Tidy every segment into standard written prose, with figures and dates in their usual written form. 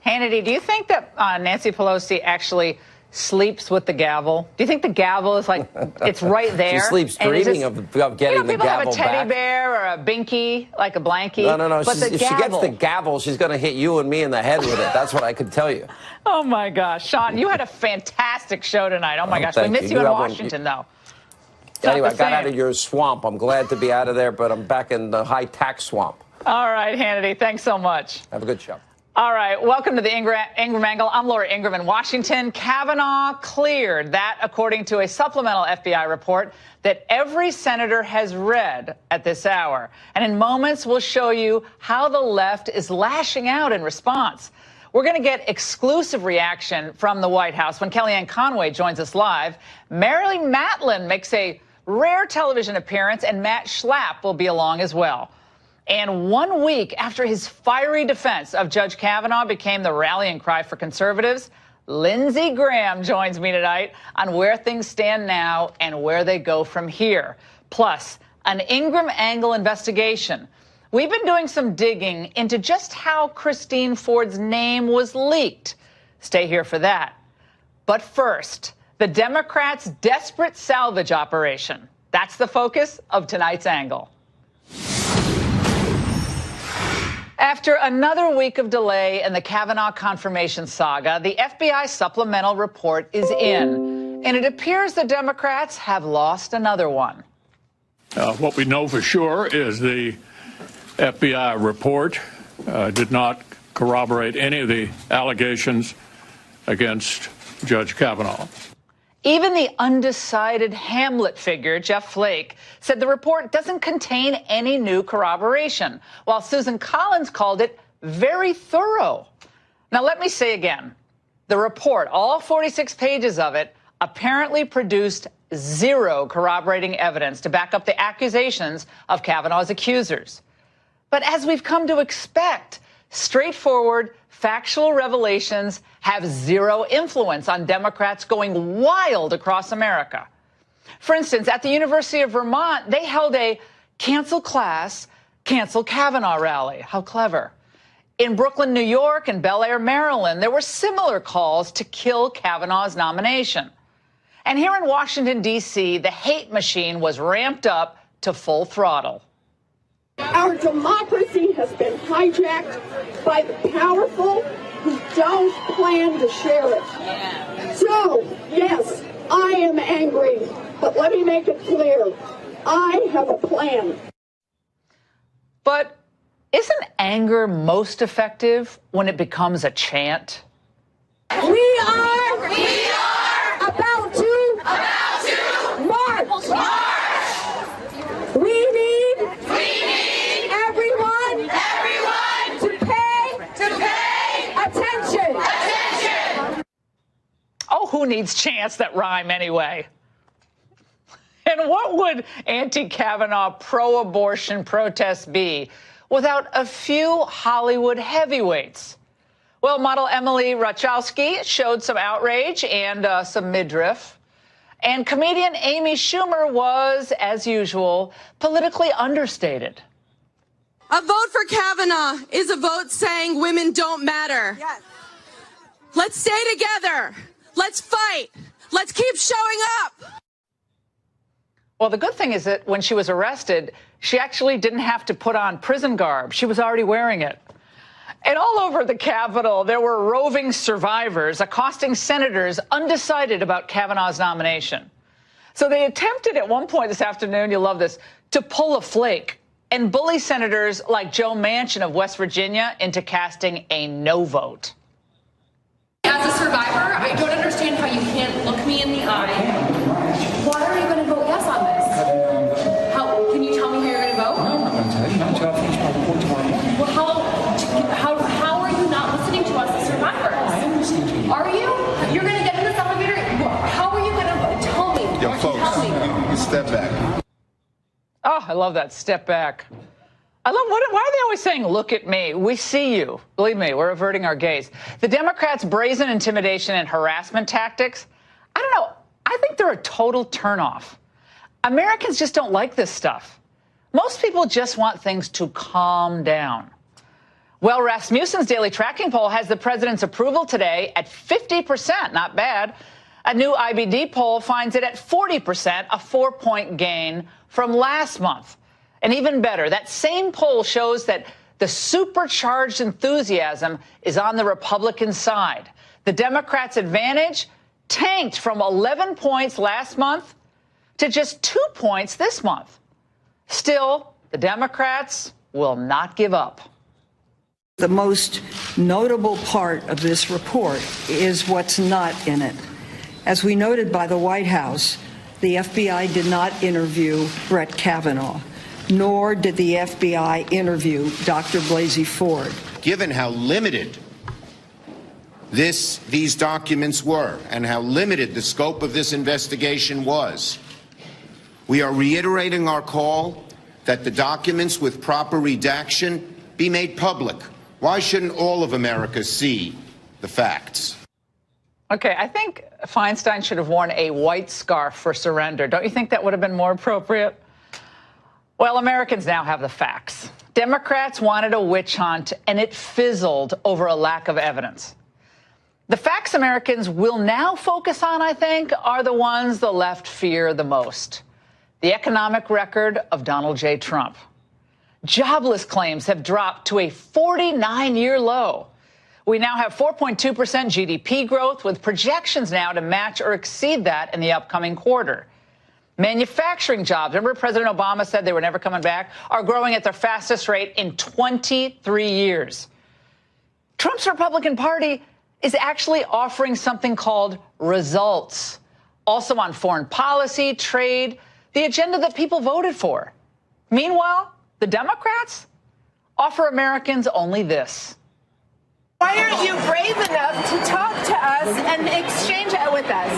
Hannity, do you think that Nancy Pelosi actually sleeps with the gavel? Do you think the gavel is like, it's right there? She sleeps dreaming of getting the gavel back. People have a teddy bear or a binky, like a blankie. No. But If she gets the gavel, she's going to hit you and me in the head with it. That's what I could tell you. Oh, my gosh. Sean, you had a fantastic show tonight. Oh, my gosh. We miss you in Washington, though. Anyway, I got out of your swamp. I'm glad to be out of there, but I'm back in the high-tax swamp. All right, Hannity. Thanks so much. Have a good show. All right. Welcome to the Ingraham Angle. I'm Laura Ingraham in Washington. Kavanaugh cleared. That, according to a supplemental FBI report that every senator has read at this hour. And in moments, we'll show you how the left is lashing out in response. We're going to get exclusive reaction from the White House when Kellyanne Conway joins us live. Marilyn Matlin makes a rare television appearance, and Matt Schlapp will be along as well. And 1 week after his fiery defense of Judge Kavanaugh became the rallying cry for conservatives, Lindsey Graham joins me tonight on where things stand now and where they go from here. Plus, an Ingraham Angle investigation. We've been doing some digging into just how Christine Ford's name was leaked. Stay here for that. But first, the Democrats' desperate salvage operation. That's the focus of tonight's Angle. After another week of delay in the Kavanaugh confirmation saga, the FBI supplemental report is in, and it appears the Democrats have lost another one. What we know for sure is the FBI report did not corroborate any of the allegations against Judge Kavanaugh. Even the undecided Hamlet figure, Jeff Flake, said the report doesn't contain any new corroboration, while Susan Collins called it very thorough. Now, let me say again, the report, all 46 pages of it, apparently produced zero corroborating evidence to back up the accusations of Kavanaugh's accusers. But as we've come to expect, straightforward, factual revelations have zero influence on Democrats going wild across America. For instance, at the University of Vermont, they held a cancel class, cancel Kavanaugh rally. How clever. In Brooklyn, New York, and Bel Air, Maryland, there were similar calls to kill Kavanaugh's nomination. And here in Washington, D.C., the hate machine was ramped up to full throttle. Our democracy has been hijacked by the powerful who don't plan to share it. So, yes, I am angry, but let me make it clear. I have a plan. But isn't anger most effective when it becomes a chant? We are about to march. We need everyone to pay attention. Oh, who needs chants that rhyme anyway? And what would anti-Kavanaugh, pro-abortion protests be without a few Hollywood heavyweights? Well, model Emily Ratajkowski showed some outrage and some midriff. And comedian Amy Schumer was, as usual, politically understated. A vote for Kavanaugh is a vote saying women don't matter. Yes. Let's stay together. Let's fight. Let's keep showing up. Well, the good thing is that when she was arrested, she actually didn't have to put on prison garb. She was already wearing it. And all over the Capitol, there were roving survivors accosting senators undecided about Kavanaugh's nomination. So they attempted at one point this afternoon, you'll love this, to pull a Flake and bully senators like Joe Manchin of West Virginia into casting a no vote. As a survivor, I don't understand how you can't look me in the eye. Why are you going to vote yes on this? How can you tell me how you're going to vote? No, I'm not going to tell you. Not until I finish my report tomorrow morning. Well, how are you not listening to us as survivors? I am listening to you. Are you? You're going to get in this elevator? How are you going to tell me? Yo, folks, you step back. Oh, I love that. Step back. I love, why are they always saying, look at me? We see you. Believe me, we're averting our gaze. The Democrats' brazen intimidation and harassment tactics, I don't know, I think they're a total turnoff. Americans just don't like this stuff. Most people just want things to calm down. Well, Rasmussen's daily tracking poll has the president's approval today at 50%, not bad. A new IBD poll finds it at 40%, a 4-point gain from last month. And even better, that same poll shows that the supercharged enthusiasm is on the Republican side. The Democrats' advantage tanked from 11 points last month to just 2 points this month. Still, the Democrats will not give up. The most notable part of this report is what's not in it. As we noted by the White House, the FBI did not interview Brett Kavanaugh, nor did the FBI interview Dr. Blasey Ford. Given how limited these documents were and how limited the scope of this investigation was, we are reiterating our call that the documents with proper redaction be made public. Why shouldn't all of America see the facts? Okay, I think Feinstein should have worn a white scarf for surrender. Don't you think that would have been more appropriate? Well, Americans now have the facts. Democrats wanted a witch hunt, and it fizzled over a lack of evidence. The facts Americans will now focus on, I think, are the ones the left fear the most. The economic record of Donald J. Trump. Jobless claims have dropped to a 49-year low. We now have 4.2% GDP growth, with projections now to match or exceed that in the upcoming quarter. Manufacturing jobs, remember President Obama said they were never coming back, are growing at their fastest rate in 23 years. Trump's Republican Party is actually offering something called results, also on foreign policy, trade, the agenda that people voted for. Meanwhile, the Democrats offer Americans only this. Why aren't you brave enough to talk to us and exchange it with us?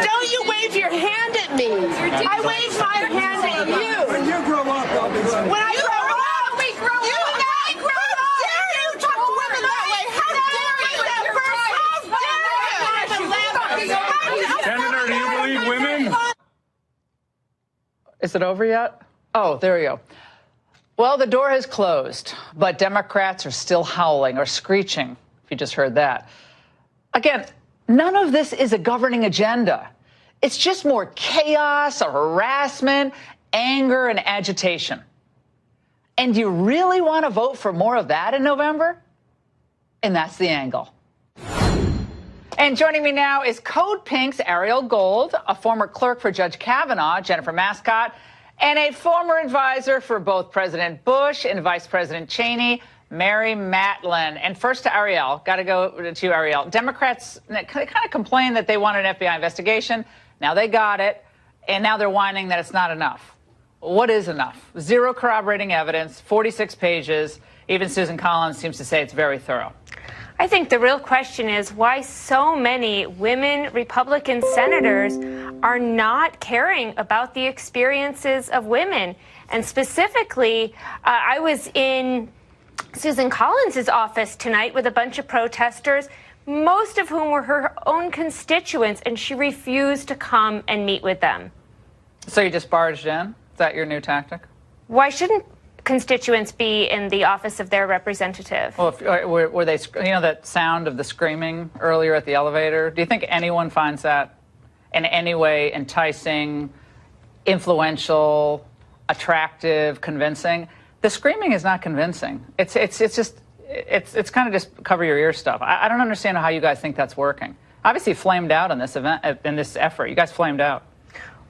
Don't you wave your hand at me. I wave my hand at you. When you grow up, I'll be glad. When I grow up, we grow up. You and I grow up. How dare you talk to women that way? How dare you? That first, how dare you? Senator, do you believe women? Is it over yet? Oh, there we go. Well, the door has closed, but Democrats are still howling or screeching, if you just heard that. Again, none of this is a governing agenda. It's just more chaos, or harassment, anger, and agitation. And you really want to vote for more of that in November? And that's the angle. And joining me now is Code Pink's Ariel Gold, a former clerk for Judge Kavanaugh, Jennifer Mascott, and a former advisor for both President Bush and Vice President Cheney, Mary Matlin. And first to Ariel. Got to go to you, Ariel. Democrats kind of complained that they wanted an FBI investigation. Now they got it, and now they're whining that it's not enough. What is enough? Zero corroborating evidence, 46 pages. Even Susan Collins seems to say it's very thorough. I think the real question is why so many women Republican senators are not caring about the experiences of women. And specifically, I was in Susan Collins' office tonight with a bunch of protesters, most of whom were her own constituents, and she refused to come and meet with them. So you just barged in? Is that your new tactic? Why shouldn't constituents be in the office of their representative? Well, were they, you know, that sound of the screaming earlier at the elevator? Do you think anyone finds that in any way enticing, influential, attractive, convincing? The screaming is not convincing. It's kind of just cover your ear stuff. I don't understand how you guys think that's working. Obviously, flamed out in this event, in this effort. You guys flamed out.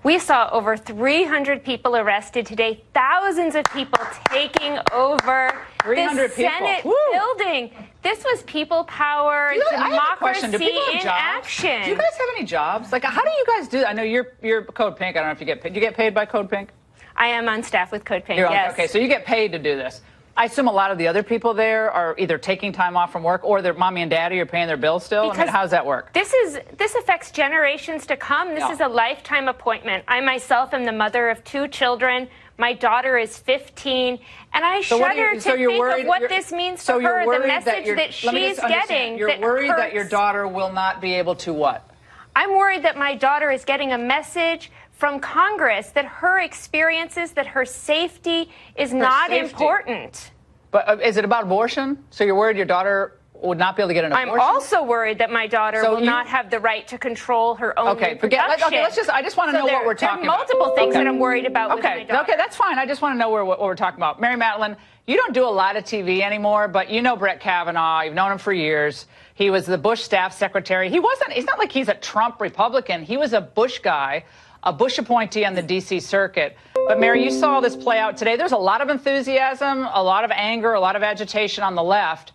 We saw over 300 people arrested today, thousands of people taking over the Senate building. This was people power, democracy in action. Do you guys have any jobs? Like, how do you guys do that? I know you're Code Pink. I don't know if you get paid. Do you get paid by Code Pink? I am on staff with Code Pink, yes. Okay, so you get paid to do this. I assume a lot of the other people there are either taking time off from work or their mommy and daddy are paying their bills still. Because I mean, how does that work? This affects generations to come. This is a lifetime appointment. I myself am the mother of 2 children. My daughter is 15, and I shudder to think of what this means for her, the message that she's getting. You're worried that your daughter will not be able to what? I'm worried that my daughter is getting a message from Congress that her experiences, that her safety is not important. But is it about abortion? So you're worried your daughter would not be able to get an abortion? I'm also worried that my daughter will not have the right to control her own reproduction. Okay, I just want to know what we're talking about. There are multiple things that I'm worried about with my daughter. Okay, that's fine. I just want to know what we're talking about. Mary Matlin, you don't do a lot of TV anymore, but you know Brett Kavanaugh. You've known him for years. He was the Bush staff secretary. It's not like he's a Trump Republican. He was a Bush guy, a Bush appointee on the D.C. circuit. But, Mary, you saw this play out today. There's a lot of enthusiasm, a lot of anger, a lot of agitation on the left.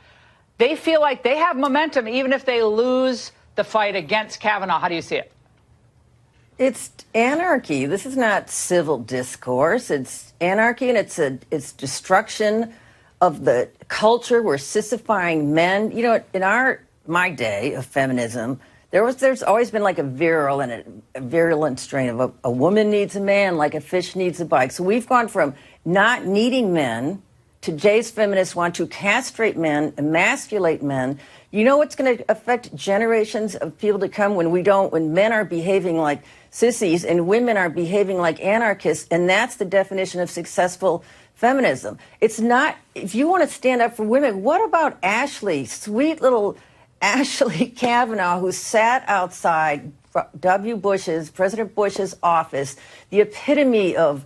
They feel like they have momentum even if they lose the fight against Kavanaugh. How do you see it? It's anarchy. This is not civil discourse. It's anarchy, and it's destruction of the culture. We're sissifying men. You know, in my day of feminism, there's always been like a virulent strain of a woman needs a man like a fish needs a bike. So we've gone from not needing men to Jay's feminists want to castrate men, emasculate men. You know what's going to affect generations of people to come when men are behaving like sissies and women are behaving like anarchists, and that's the definition of successful feminism. It's not, if you want to stand up for women, what about Ashley, sweet little Ashley Kavanaugh, who sat outside President Bush's office, the epitome of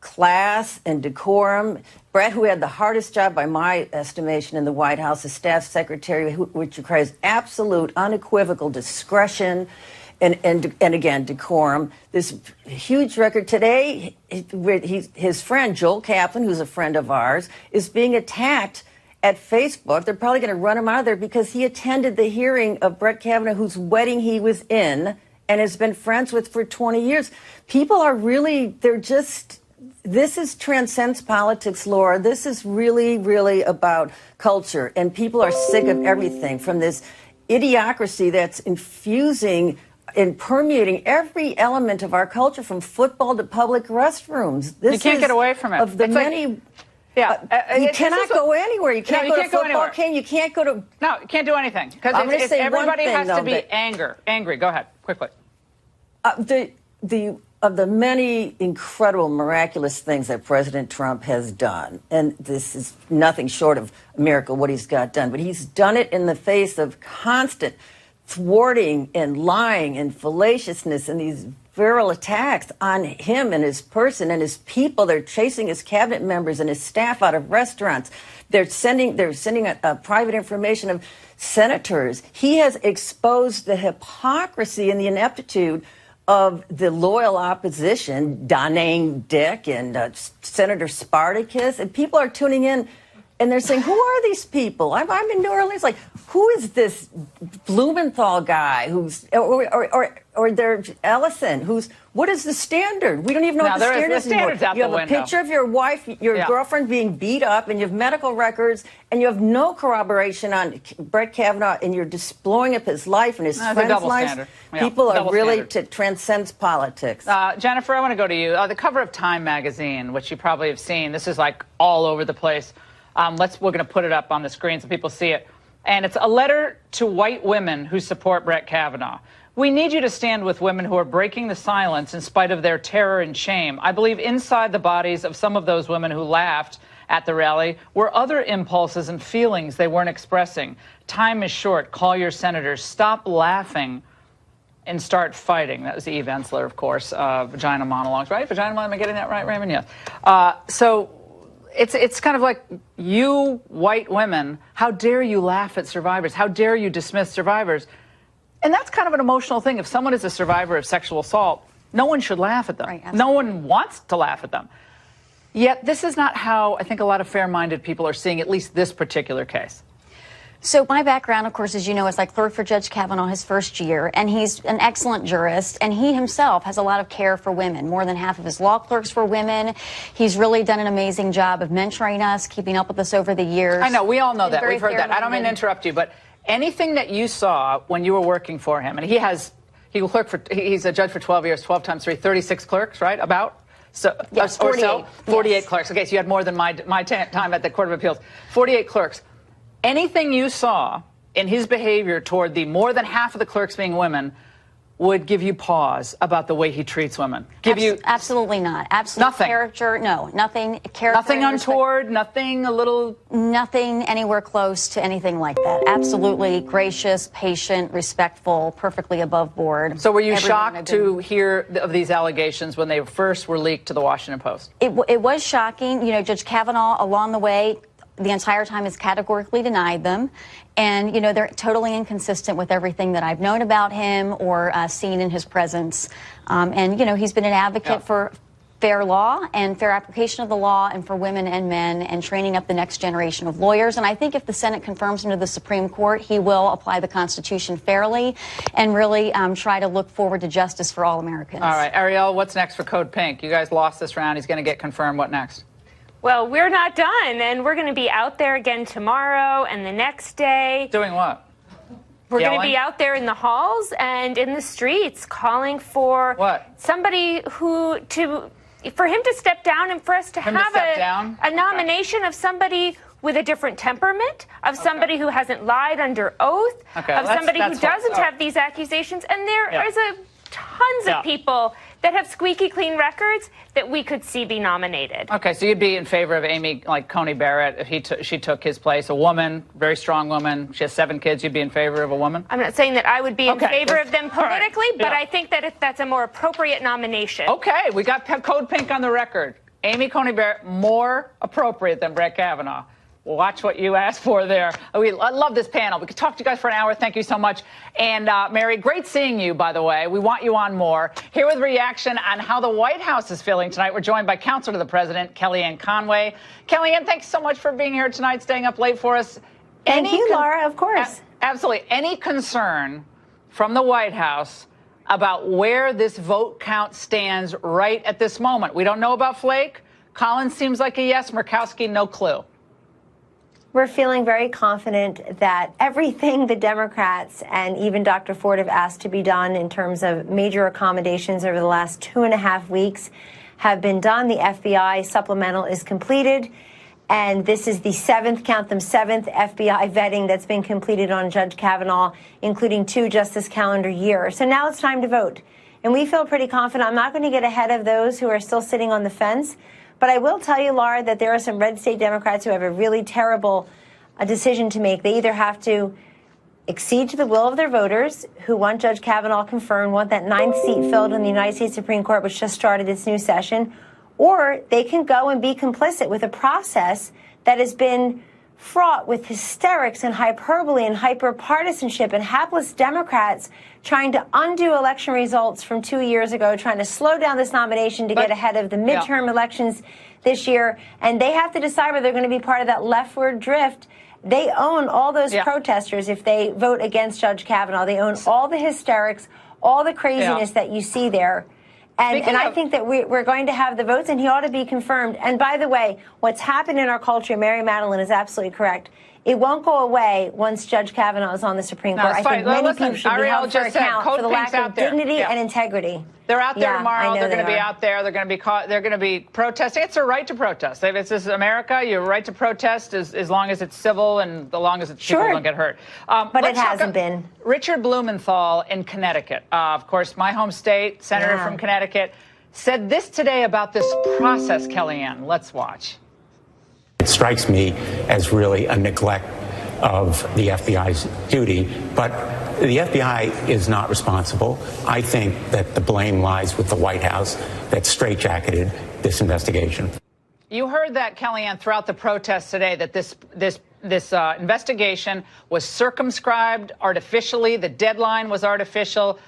class and decorum. Brett, who had the hardest job by my estimation in the White House, as staff secretary, which requires absolute, unequivocal discretion and again, decorum. This huge record. Today, his friend, Joel Kaplan, who's a friend of ours, is being attacked at Facebook. They're probably going to run him out of there because he attended the hearing of Brett Kavanaugh, whose wedding he was in and has been friends with for 20 years. People are really, this transcends politics, Laura. This is really, really about culture. And people are sick of everything from this idiocracy that's infusing and permeating every element of our culture, from football to public restrooms. You can't get away from it. Of the it's many... you cannot go anywhere. You can't go to a football game. You can't go to... No, you can't do anything. Because everybody has to be angry. Go ahead, quickly. Of the many incredible, miraculous things that President Trump has done, and this is nothing short of a miracle what he's got done, but he's done it in the face of constant thwarting and lying and fallaciousness and these virile attacks on him and his person and his people. They're chasing his cabinet members and his staff out of restaurants. They're sending a private information of senators. He has exposed the hypocrisy and the ineptitude of the loyal opposition, Donane Dick and Senator Spartacus, and people are tuning in and they're saying, who are these people? I'm in New Orleans, like, who is this Blumenthal guy or there's Ellison, what is the standard? We don't even know what the standard is anymore. You have a picture of your wife, your girlfriend being beat up, and you have medical records, and you have no corroboration on Brett Kavanaugh, and you're just blowing up his life and his friends' lives. People are really transcends politics. Jennifer, I want to go to you. The cover of Time magazine, which you probably have seen, this is like all over the place. We're going to put it up on the screen so people see it. And it's a letter to white women who support Brett Kavanaugh. We need you to stand with women who are breaking the silence in spite of their terror and shame. I believe inside the bodies of some of those women who laughed at the rally were other impulses and feelings they weren't expressing. Time is short. Call your senators. Stop laughing and start fighting. That was Eve Ensler, of course. Vagina monologues, right? Vagina monologues, am I getting that right, Raymond? Yes. So it's kind of like, you white women, how dare you laugh at survivors? How dare you dismiss survivors? And that's kind of an emotional thing. If someone is a survivor of sexual assault, no one should laugh at them. Right, no one wants to laugh at them. Yet this is not how I think a lot of fair-minded people are seeing at least this particular case. So my background, of course, as you know, is I clerked for Judge Kavanaugh his first year, and he's an excellent jurist, and he himself has a lot of care for women. More than half of his law clerks were women. He's really done an amazing job of mentoring us, keeping up with us over the years. I know, we all know that. We've heard that. I don't mean to interrupt you, but anything that you saw when you were working for him, and he's a judge for 12 years, 12 times 3, 36 clerks, right? About? So, yes, 48. Or so? 48 yes. Clerks. Okay, so you had more than my time at the Court of Appeals. 48 clerks. Anything you saw in his behavior toward the more than half of the clerks being women would give you pause about the way he treats women? Absolutely not. Absolutely nothing. Character, no, nothing. Character, nothing untoward, nothing a little. Nothing anywhere close to anything like that. Absolutely gracious, patient, respectful, perfectly above board. So were you shocked to hear of these allegations when they first were leaked to the Washington Post? It was shocking. You know, Judge Kavanaugh, along the way, the entire time has categorically denied them. And, you know, they're totally inconsistent with everything that I've known about him or seen in his presence. And, you know, he's been an advocate for fair law and fair application of the law and for women and men and training up the next generation of lawyers. And I think if the Senate confirms him to the Supreme Court, he will apply the Constitution fairly and really try to look forward to justice for all Americans. All right, Ariel, what's next for Code Pink? You guys lost this round. He's going to get confirmed. What next? Well, we're not done, and we're going to be out there again tomorrow and the next day. Doing what? We're going to be out there in the halls and in the streets calling for somebody for him to step down and for us to have a nomination of somebody with a different temperament, of somebody who hasn't lied under oath, of somebody who doesn't have these accusations. And there is tons of people that have squeaky clean records that we could see be nominated. Okay, so you'd be in favor of Amy, like Coney Barrett, if she took his place, a woman, very strong woman. She has 7 kids. You'd be in favor of a woman? I'm not saying that I would be in favor of them politically, but I think that that's a more appropriate nomination. Okay, we got Code Pink on the record. Amy Coney Barrett, more appropriate than Brett Kavanaugh. Watch what you asked for there. I love this panel. We could talk to you guys for an hour. Thank you so much. And Mary, great seeing you, by the way. We want you on more. Here with reaction on how the White House is feeling tonight, we're joined by Counselor to the President, Kellyanne Conway. Kellyanne, thanks so much for being here tonight, staying up late for us. Thank you, Laura, of course. Absolutely. Any concern from the White House about where this vote count stands right at this moment? We don't know about Flake. Collins seems like a yes. Murkowski, no clue. We're feeling very confident that everything the Democrats and even Dr. Ford have asked to be done in terms of major accommodations over the last 2.5 weeks have been done. The FBI supplemental is completed, and this is the 7th, count them 7th, FBI vetting that's been completed on Judge Kavanaugh, including 2 just this calendar year. So now it's time to vote. And we feel pretty confident. I'm not going to get ahead of those who are still sitting on the fence. But I will tell you, Laura, that there are some red state Democrats who have a really terrible decision to make. They either have to accede to the will of their voters who want Judge Kavanaugh confirmed, want that 9th seat filled in the United States Supreme Court, which just started its new session, or they can go and be complicit with a process that has been fraught with hysterics and hyperbole and hyperpartisanship and hapless Democrats trying to undo election results from 2 years ago, trying to slow down this nomination to get ahead of the midterm elections this year. And they have to decide whether they're going to be part of that leftward drift. They own all those protesters if they vote against Judge Kavanaugh. They own all the hysterics, all the craziness that you see there. And I think that we're going to have the votes, and he ought to be confirmed. And by the way, what's happened in our culture, Mary Madeline is absolutely correct. It won't go away once Judge Kavanaugh is on the Supreme Court. I think many people should be held for account for the lack of dignity and integrity. They're out there tomorrow. They're going to be out there. They're going to be caught. They're going to be protesting. It's their right to protest. This is America. Your right to protest as long as it's civil and as long as people don't get hurt. But it hasn't been. Richard Blumenthal in Connecticut, of course, my home state, senator from Connecticut, said this today about this process, Kellyanne. Let's watch. It strikes me as really a neglect of the FBI's duty, but the FBI is not responsible. I think that the blame lies with the White House that straitjacketed this investigation. You heard that, Kellyanne, throughout the protests today, that this investigation was circumscribed artificially. The deadline was artificial.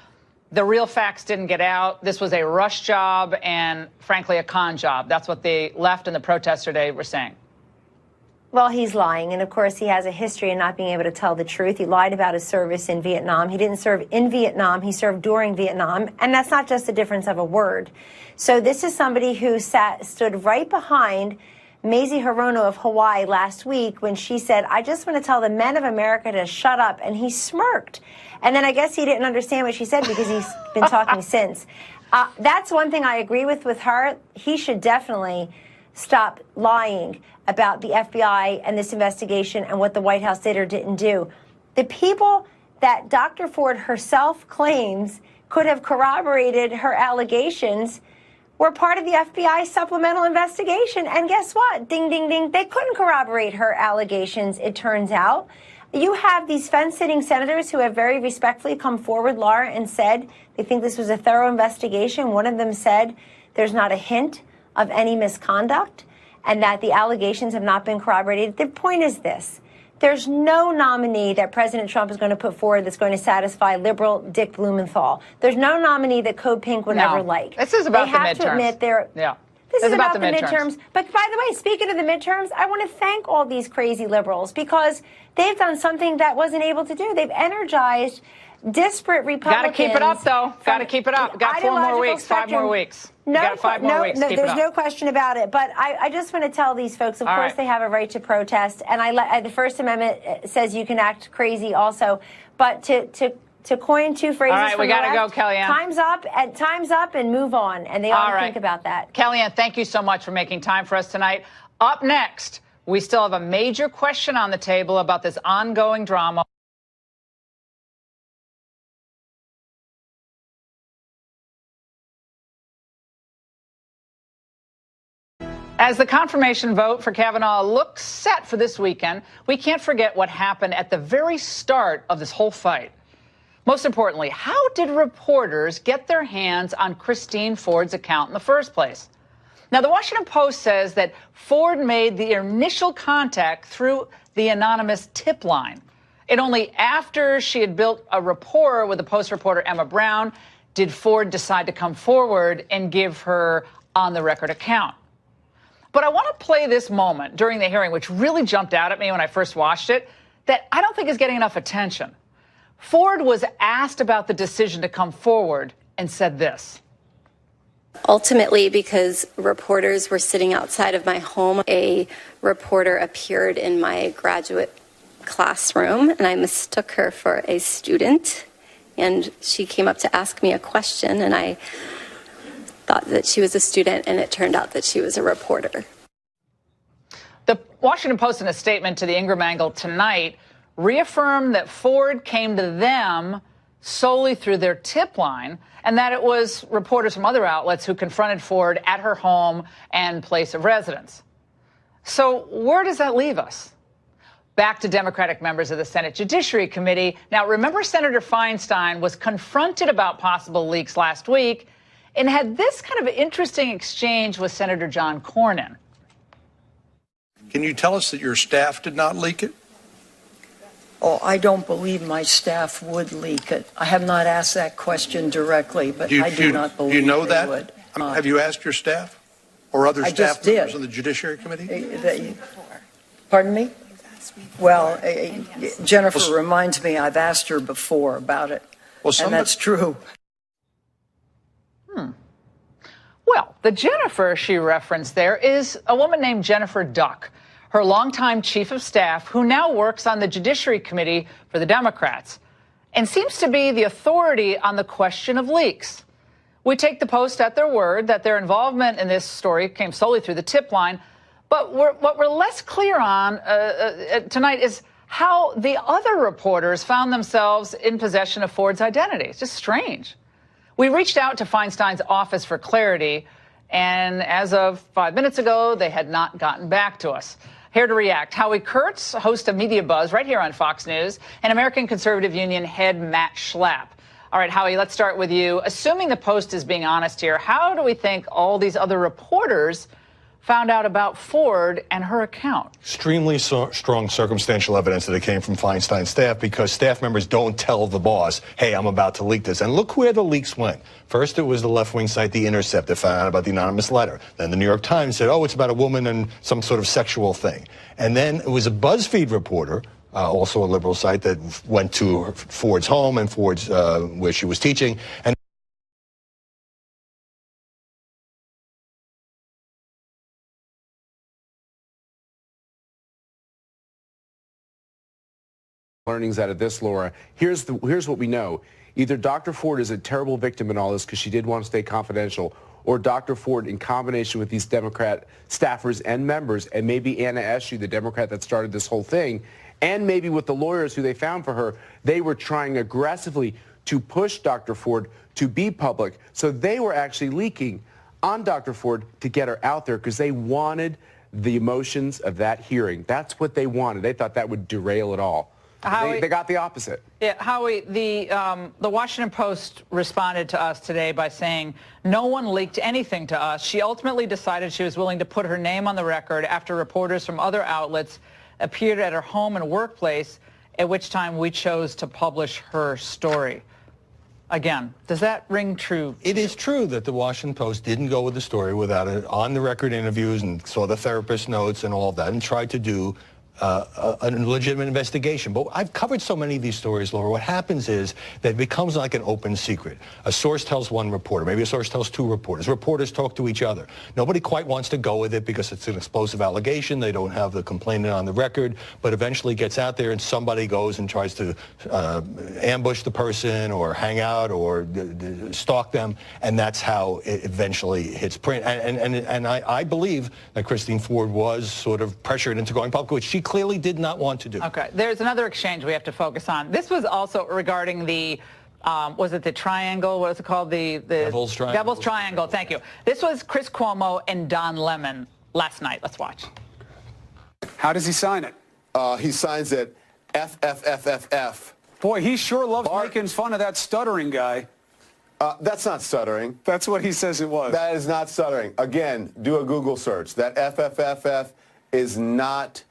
The real facts didn't get out. This was a rush job and, frankly, a con job. That's what the left and the protests today were saying. Well, he's lying. And, of course, he has a history of not being able to tell the truth. He lied about his service in Vietnam. He didn't serve in Vietnam. He served during Vietnam. And that's not just the difference of a word. So this is somebody who stood right behind Mazie Hirono of Hawaii last week when she said, I just want to tell the men of America to shut up. And he smirked. And then I guess he didn't understand what she said because he's been talking since. That's one thing I agree with her. He should definitely stop lying about the FBI and this investigation and what the White House did or didn't do. The people that Dr. Ford herself claims could have corroborated her allegations were part of the FBI supplemental investigation. And guess what? Ding, ding, ding. They couldn't corroborate her allegations, it turns out. You have these fence-sitting senators who have very respectfully come forward, Laura, and said they think this was a thorough investigation. One of them said there's not a hint of any misconduct and that the allegations have not been corroborated. The point is this. There's no nominee that President Trump is going to put forward that's going to satisfy liberal Dick Blumenthal. There's no nominee that Code Pink would ever like. This is about the midterms. They have to admit they're... Yeah. This is about the midterms. But by the way, speaking of the midterms, I want to thank all these crazy liberals because they've done something that wasn't able to do. They've energized disparate Republicans. Got to keep it up, though. Got to keep it up. Got 4 more weeks, 5 more weeks. No, five more weeks. There's no question about it. But I just want to tell these folks, of course, they have a right to protest. And the First Amendment says you can act crazy also. But to coin two phrases all right, from we got to left, go, Kellyanne. Time's up and move on. And they ought to think about that. Kellyanne, thank you so much for making time for us tonight. Up next, we still have a major question on the table about this ongoing drama. As the confirmation vote for Kavanaugh looks set for this weekend, we can't forget what happened at the very start of this whole fight. Most importantly, how did reporters get their hands on Christine Ford's account in the first place? Now, the Washington Post says that Ford made the initial contact through the anonymous tip line. And only after she had built a rapport with the Post reporter Emma Brown did Ford decide to come forward and give her on-the-record account. But I want to play this moment during the hearing, which really jumped out at me when I first watched it, that I don't think is getting enough attention. Ford was asked about the decision to come forward and said this. Ultimately, because reporters were sitting outside of my home, a reporter appeared in my graduate classroom, and I mistook her for a student. And she came up to ask me a question, and I thought that she was a student, and it turned out that she was a reporter. The Washington Post, in a statement to the Ingraham angle tonight, reaffirmed that Ford came to them solely through their tip line and that it was reporters from other outlets who confronted Ford at her home and place of residence. So where does that leave us? Back to Democratic members of the Senate Judiciary Committee. Now, remember, Senator Feinstein was confronted about possible leaks last week and had this kind of interesting exchange with Senator John Cornyn. Can you tell us that your staff did not leak it? Oh, I don't believe my staff would leak it. I have not asked that question directly, but I do not believe you know they that? would. Have you asked your staff or other staff members on the Judiciary Committee? Pardon me? Well, Jennifer reminds me I've asked her before about it, and that's true. Well, the Jennifer she referenced there is a woman named Jennifer Duck, her longtime chief of staff, who now works on the Judiciary Committee for the Democrats and seems to be the authority on the question of leaks. We take the Post at their word that their involvement in this story came solely through the tip line. But what we're less clear on tonight is how the other reporters found themselves in possession of Ford's identity. It's just strange. We reached out to Feinstein's office for clarity, and as of 5 minutes ago, they had not gotten back to us. Here to react, Howie Kurtz, host of Media Buzz right here on Fox News, and American Conservative Union head Matt Schlapp. All right, Howie, let's start with you. Assuming the Post is being honest here, how do we think all these other reporters found out about Ford and her account? Extremely strong circumstantial evidence that it came from Feinstein's staff, because staff members don't tell the boss, hey, I'm about to leak this. And look where the leaks went. First, it was the left-wing site, The Intercept, that found out about the anonymous letter. Then the New York Times said, oh, it's about a woman and some sort of sexual thing. And then it was a BuzzFeed reporter, also a liberal site, that went to Ford's home and Ford's where she was teaching. And learnings out of this, Laura. Here's what we know. Either Dr. Ford is a terrible victim in all this because she did want to stay confidential, or Dr. Ford, in combination with these Democrat staffers and members, and maybe Anna Eshoo, the Democrat that started this whole thing, and maybe with the lawyers who they found for her, they were trying aggressively to push Dr. Ford to be public. So they were actually leaking on Dr. Ford to get her out there because they wanted the emotions of that hearing. That's what they wanted. They thought that would derail it all. They got the opposite. Yeah, Howie, the Washington Post responded to us today by saying no one leaked anything to us. She ultimately decided she was willing to put her name on the record after reporters from other outlets appeared at her home and workplace, at which time we chose to publish her story. Again, does that ring true? It is true that the Washington Post didn't go with the story without it on-the-record interviews and saw the therapist notes and all of that and tried to do a legitimate investigation. But I've covered so many of these stories, Laura. What happens is that it becomes like an open secret. A source tells one reporter, maybe a source tells two reporters. Reporters talk to each other. Nobody quite wants to go with it because it's an explosive allegation. They don't have the complainant on the record, but eventually gets out there and somebody goes and tries to ambush the person or hang out or stalk them, and that's how it eventually hits print. And I believe that Christine Ford was sort of pressured into going public, which she clearly did not want to do. Okay, there's another exchange we have to focus on. This was also regarding the, was it the triangle? What is it called? The Devil's Triangle. Devil's Triangle, thank you. This was Chris Cuomo and Don Lemon last night. Let's watch. How does he sign it? He signs it FFFFF. Boy, he sure loves making fun of that stuttering guy. That's not stuttering. That's what he says it was. That is not stuttering. Again, do a Google search. That FFFF is not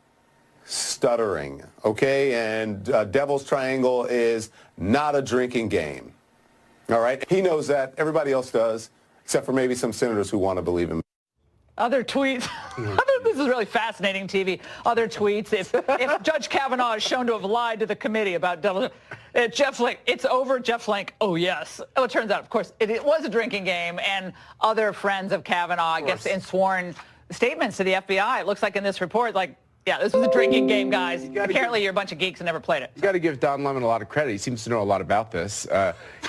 stuttering, okay? And Devil's Triangle is not a drinking game, all right? He knows that. Everybody else does, except for maybe some senators who want to believe him. Other tweets. This is really fascinating TV. Other tweets. If Judge Kavanaugh is shown to have lied to the committee about Jeff Flake, it's over. Jeff Flake, oh yes. Oh, it turns out, of course, it was a drinking game, and other friends of Kavanaugh, I guess, in sworn statements to the FBI. It looks like in this report, like, yeah, this was a drinking game, guys. Apparently, you're a bunch of geeks and never played it. You got to give Don Lemon a lot of credit. He seems to know a lot about this.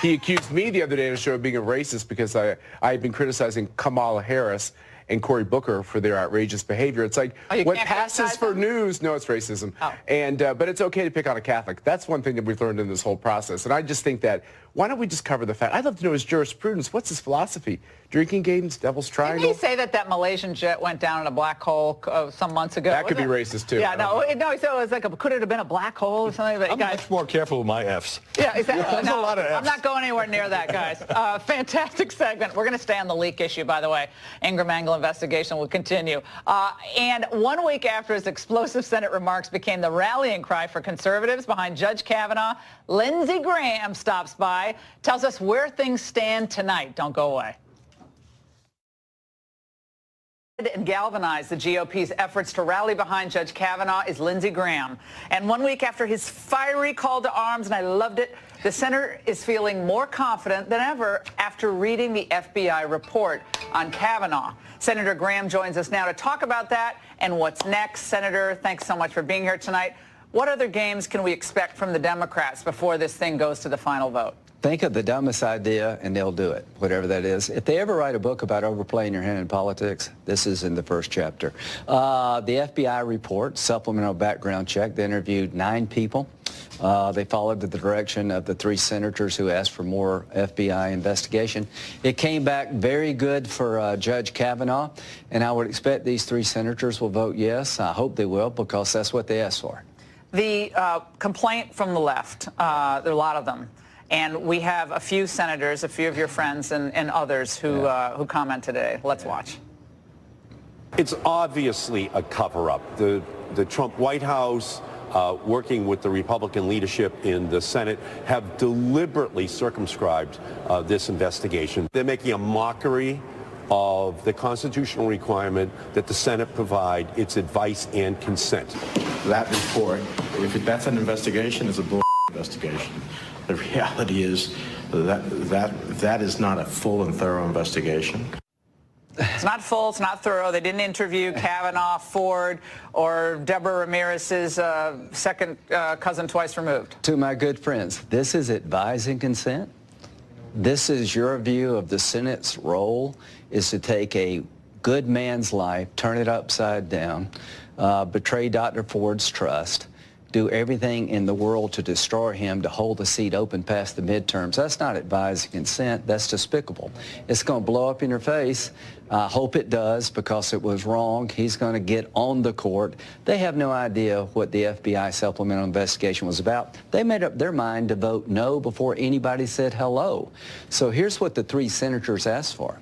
He accused me the other day on the show of being a racist because I had been criticizing Kamala Harris and Cory Booker for their outrageous behavior. It's like what passes for news. No, it's racism. Oh. And but it's okay to pick on a Catholic. That's one thing that we've learned in this whole process. And I just think that why don't we just cover the fact? I'd love to know his jurisprudence. What's his philosophy? Drinking games, Devil's Triangle. Didn't he say that Malaysian jet went down in a black hole some months ago? That could be racist too. Yeah, no, he said it was like could it have been a black hole or something? But I'm much more careful with my Fs. Yeah, exactly. There's a lot of Fs. I'm not going anywhere near that, guys. Fantastic segment. We're going to stay on the leak issue, by the way. Ingraham Angle investigation will continue. And 1 week after his explosive Senate remarks became the rallying cry for conservatives behind Judge Kavanaugh, Lindsey Graham stops by, tells us where things stand tonight. Don't go away. And galvanize the GOP's efforts to rally behind Judge Kavanaugh is Lindsey Graham. And 1 week after his fiery call to arms, and I loved it, the senator is feeling more confident than ever after reading the FBI report on Kavanaugh. Senator Graham joins us now to talk about that and what's next. Senator, thanks so much for being here tonight. What other games can we expect from the Democrats before this thing goes to the final vote? Think of the dumbest idea and they'll do it, whatever that is. If they ever write a book about overplaying your hand in politics, this is in the first chapter. The FBI report, supplemental background check, they interviewed 9 people. They followed the direction of the 3 senators who asked for more FBI investigation. It came back very good for Judge Kavanaugh, and I would expect these 3 senators will vote yes. I hope they will, because that's what they asked for. The complaint from the left, there are a lot of them. And we have a few senators, a few of your friends and others who comment today. Let's watch. It's obviously a cover-up. The Trump White House, working with the Republican leadership in the Senate, have deliberately circumscribed this investigation. They're making a mockery of the constitutional requirement that the Senate provide its advice and consent. That report, if that's an investigation, is a bull investigation. The reality is that is not a full and thorough investigation. It's not full, it's not thorough. They didn't interview Kavanaugh, Ford, or Deborah Ramirez's second cousin twice removed. To my good friends, this is advise and consent. This is your view of the Senate's role, is to take a good man's life, turn it upside down, betray Dr. Ford's trust, do everything in the world to destroy him, to hold the seat open past the midterms. That's not advised consent. That's despicable. It's going to blow up in your face. I hope it does, because it was wrong. He's going to get on the court. They have no idea what the FBI supplemental investigation was about. They made up their mind to vote no before anybody said hello. So here's what the 3 senators asked for: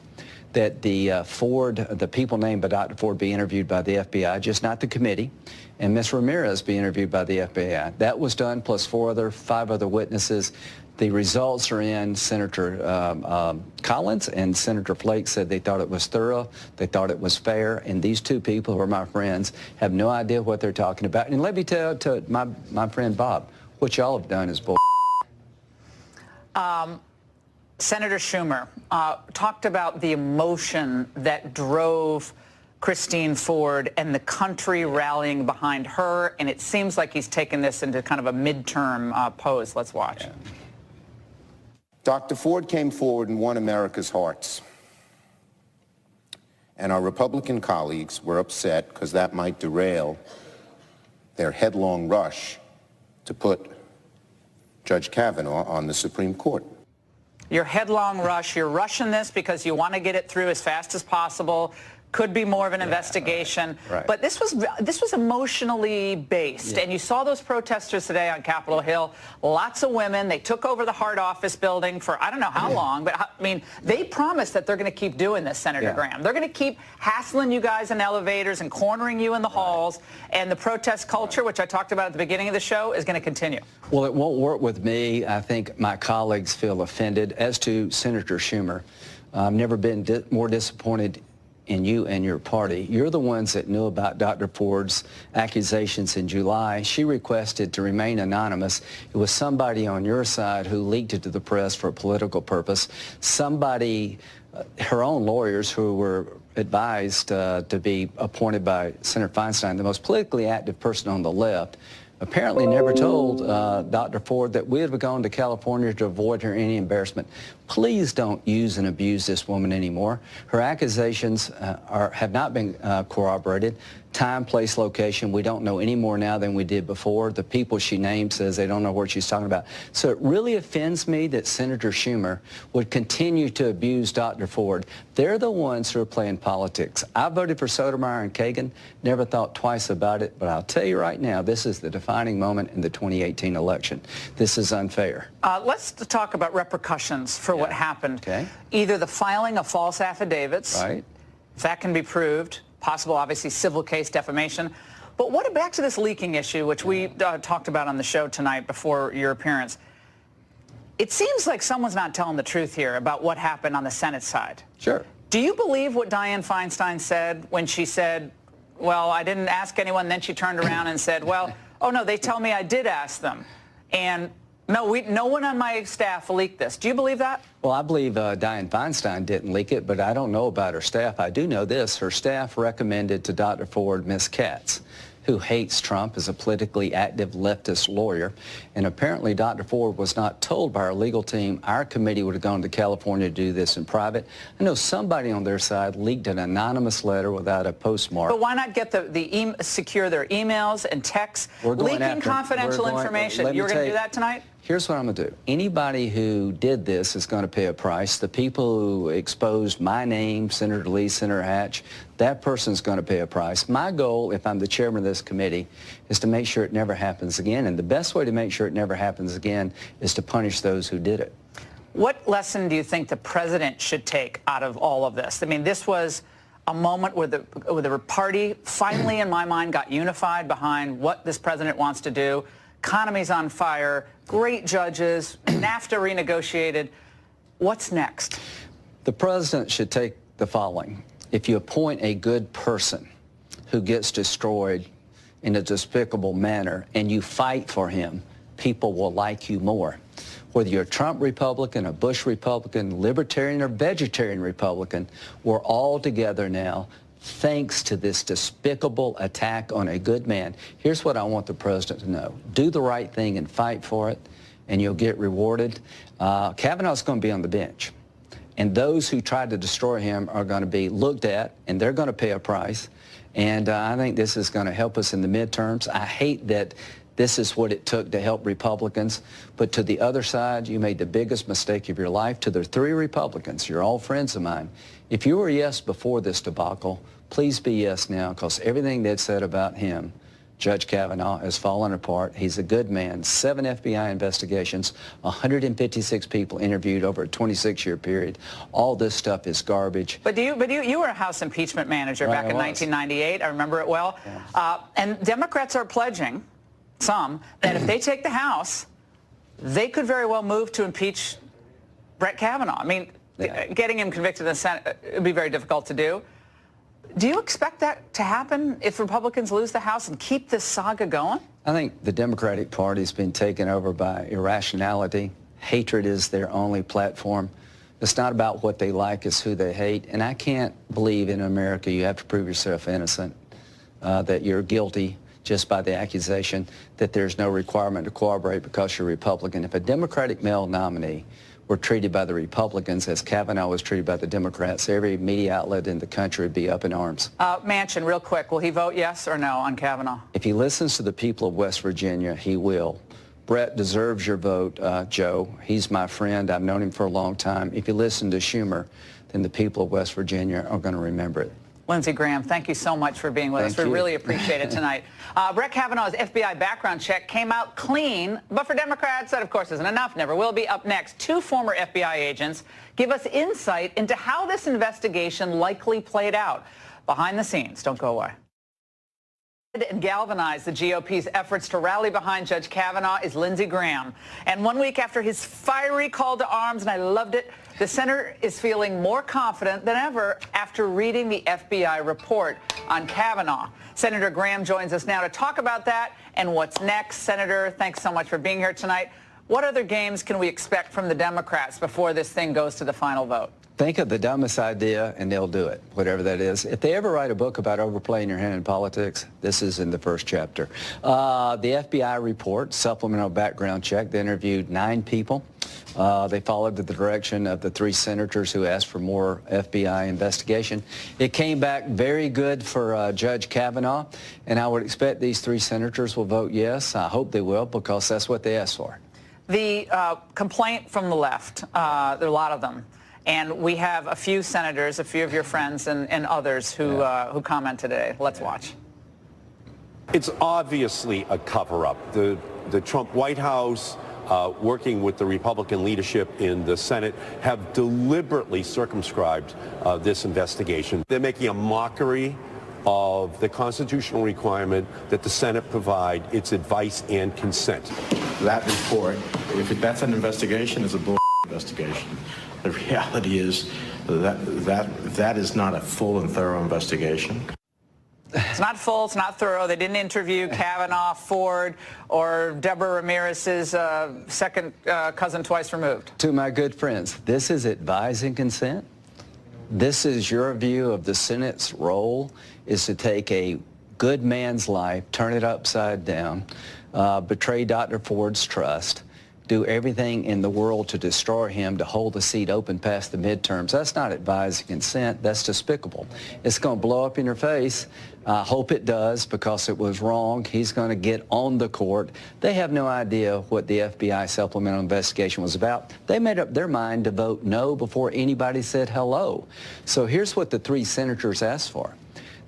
that the people named by Dr. Ford be interviewed by the FBI, just not the committee, and Ms. Ramirez be interviewed by the FBI. That was done, plus 5 other witnesses. The results are in. Senator Collins and Senator Flake said they thought it was thorough, they thought it was fair, and these 2 people, who are my friends, have no idea what they're talking about. And let me tell to my friend Bob, what y'all have done is bull. Senator Schumer talked about the emotion that drove Christine Ford and the country rallying behind her, and it seems like he's taken this into kind of a midterm pose. Let's watch. Yeah. Dr. Ford came forward and won America's hearts. And our Republican colleagues were upset because that might derail their headlong rush to put Judge Kavanaugh on the Supreme Court. Your headlong rush, you're rushing this because you want to get it through as fast as possible. Could be more of an investigation. Right. But this was emotionally based. And you saw those protesters today on Capitol Hill. Lots of women. They took over the Hart Office building for I don't know how long. But, I mean, they promised that they're going to keep doing this, Senator Graham. They're going to keep hassling you guys in elevators and cornering you in the halls. And the protest culture, which I talked about at the beginning of the show, is going to continue. Well, it won't work with me. I think my colleagues feel offended. As to Senator Schumer, I've never been more disappointed in you and your party. You're the ones that knew about Dr. Ford's accusations in July. She requested to remain anonymous. It was somebody on your side who leaked it to the press for a political purpose. Somebody, her own lawyers who were advised to be appointed by Senator Feinstein, the most politically active person on the left, apparently never told Dr. Ford that we had gone to California to avoid her any embarrassment. Please don't use and abuse this woman anymore. Her accusations have not been corroborated. Time, place, location, we don't know any more now than we did before. The people she named says they don't know what she's talking about. So it really offends me that Senator Schumer would continue to abuse Dr. Ford. They're the ones who are playing politics. I voted for Sotomayor and Kagan, never thought twice about it, but I'll tell you right now, this is the defining moment in the 2018 election. This is unfair. Let's talk about repercussions for what happened. Okay. Either the filing of false affidavits, right, if that can be proved, possible, obviously, civil case defamation. But what, back to this leaking issue, which we talked about on the show tonight before your appearance. It seems like someone's not telling the truth here about what happened on the Senate side. Sure. Do you believe what Dianne Feinstein said when she said, well, I didn't ask anyone, then she turned around and said, well, oh, no, they tell me I did ask them. And no one on my staff leaked this. Do you believe that? Well, I believe Dianne Feinstein didn't leak it, but I don't know about her staff. I do know this. Her staff recommended to Dr. Ford Ms. Katz, who hates Trump, as a politically active leftist lawyer. And apparently Dr. Ford was not told by our legal team our committee would have gone to California to do this in private. I know somebody on their side leaked an anonymous letter without a postmark. But why not get secure their emails and texts? Leaking confidential information. You were going to do that tonight? Here's what I'm going to do. Anybody who did this is going to pay a price. The people who exposed my name, Senator Lee, Senator Hatch, that person's going to pay a price. My goal, if I'm the chairman of this committee, is to make sure it never happens again. And the best way to make sure it never happens again is to punish those who did it. What lesson do you think the president should take out of all of this? I mean, this was a moment where the party finally, in my mind, got unified behind what this president wants to do. Economy's on fire, great judges, NAFTA renegotiated. What's next? The president should take the following. If you appoint a good person who gets destroyed in a despicable manner and you fight for him, people will like you more. Whether you're a Trump Republican, a Bush Republican, libertarian or vegetarian Republican, we're all together now thanks to this despicable attack on a good man. Here's what I want the president to know. Do the right thing and fight for it, and you'll get rewarded. Kavanaugh's going to be on the bench, and those who tried to destroy him are going to be looked at, and they're going to pay a price. And I think this is going to help us in the midterms. I hate that This is what it took to help Republicans. But to the other side, you made the biggest mistake of your life. To the 3 Republicans, you're all friends of mine. If you were yes before this debacle, please be yes now, because everything they'd said about him, Judge Kavanaugh, has fallen apart. He's a good man. 7 FBI investigations, 156 people interviewed over a 26-year period. All this stuff is garbage. But you were a House impeachment manager back in 1998. I remember it well. Yeah. And Democrats are pledging, some, that if they take the House, they could very well move to impeach Brett Kavanaugh. I mean, getting him convicted in the Senate would be very difficult to do. Do you expect that to happen if Republicans lose the House and keep this saga going? I think the Democratic Party's been taken over by irrationality. Hatred is their only platform. It's not about what they like, it's who they hate. And I can't believe in America you have to prove yourself innocent, that you're guilty just by the accusation, that there's no requirement to cooperate because you're Republican. If a Democratic male nominee were treated by the Republicans as Kavanaugh was treated by the Democrats, every media outlet in the country would be up in arms. Manchin, real quick, will he vote yes or no on Kavanaugh? If he listens to the people of West Virginia, he will. Brett deserves your vote, Joe. He's my friend. I've known him for a long time. If you listen to Schumer, then the people of West Virginia are going to remember it. Lindsey Graham, thank you so much for being with us. We really appreciate it tonight. Brett Kavanaugh's FBI background check came out clean, but for Democrats, that, of course, isn't enough, never will be. Up next, 2 former FBI agents give us insight into how this investigation likely played out. Behind the scenes, don't go away. And galvanize the GOP's efforts to rally behind Judge Kavanaugh is Lindsey Graham. And 1 week after his fiery call to arms, and I loved it, the senator is feeling more confident than ever after reading the FBI report on Kavanaugh. Senator Graham joins us now to talk about that and what's next. Senator, thanks so much for being here tonight. What other games can we expect from the Democrats before this thing goes to the final vote? Think of the dumbest idea and they'll do it, whatever that is. If they ever write a book about overplaying your hand in politics, this is in the first chapter. The FBI report, supplemental background check, they interviewed 9 people. They followed the direction of the 3 senators who asked for more FBI investigation. It came back very good for Judge Kavanaugh, and I would expect these 3 senators will vote yes. I hope they will, because that's what they asked for. The complaint from the left, there are a lot of them. And we have a few senators, a few of your friends and others who comment today. Let's watch. It's obviously a cover-up. The Trump White House, working with the Republican leadership in the Senate, have deliberately circumscribed this investigation. They're making a mockery of the constitutional requirement that the Senate provide its advice and consent. That report, if that's an investigation, is a bull investigation. The reality is that is not a full and thorough investigation. It's not full, it's not thorough. They didn't interview Kavanaugh, Ford, or Deborah Ramirez's second cousin twice removed. To my good friends, this is advise and consent. This is your view of the Senate's role, is to take a good man's life, turn it upside down, betray Dr. Ford's trust, do everything in the world to destroy him, to hold the seat open past the midterms. That's not advise and consent. That's despicable. It's going to blow up in your face. I hope it does, because it was wrong. He's going to get on the court. They have no idea what the FBI supplemental investigation was about. They made up their mind to vote no before anybody said hello. So here's what the 3 senators asked for.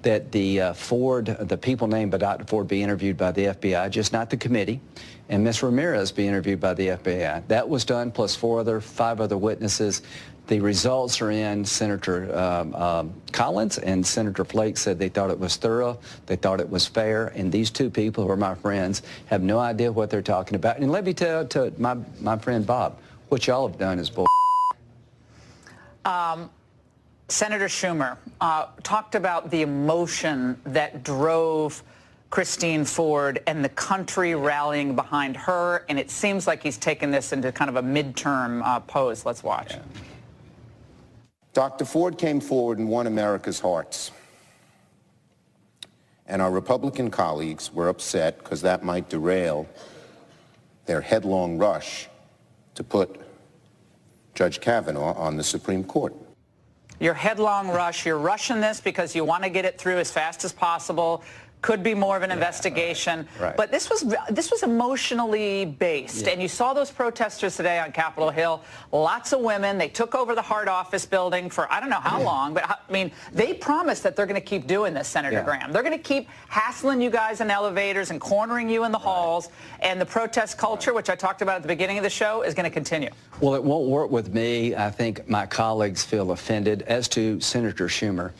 That the people named by Dr. Ford be interviewed by the FBI, just not the committee, and Ms. Ramirez be interviewed by the FBI. That was done, plus 5 other witnesses. The results are in. Senator Collins and Senator Flake said they thought it was thorough, they thought it was fair, and these 2 people who are my friends have no idea what they're talking about. And let me tell to my friend Bob, what y'all have done is bull. Senator Schumer talked about the emotion that drove Christine Ford and the country rallying behind her, and it seems like he's taken this into kind of a midterm pose. Let's watch. Yeah. Dr. Ford came forward and won America's hearts. And our Republican colleagues were upset because that might derail their headlong rush to put Judge Kavanaugh on the Supreme Court. Your headlong rush, you're rushing this because you want to get it through as fast as possible. could be more of an investigation. Right. But this was emotionally based. And you saw those protesters today on Capitol Hill. Lots of women. They took over the Hart Office building for I don't know how long. But, I mean, they promised that they're going to keep doing this, Senator Graham. They're going to keep hassling you guys in elevators and cornering you in the halls. And the protest culture, which I talked about at the beginning of the show, is going to continue. Well, it won't work with me. I think my colleagues feel offended. As to Senator Schumer,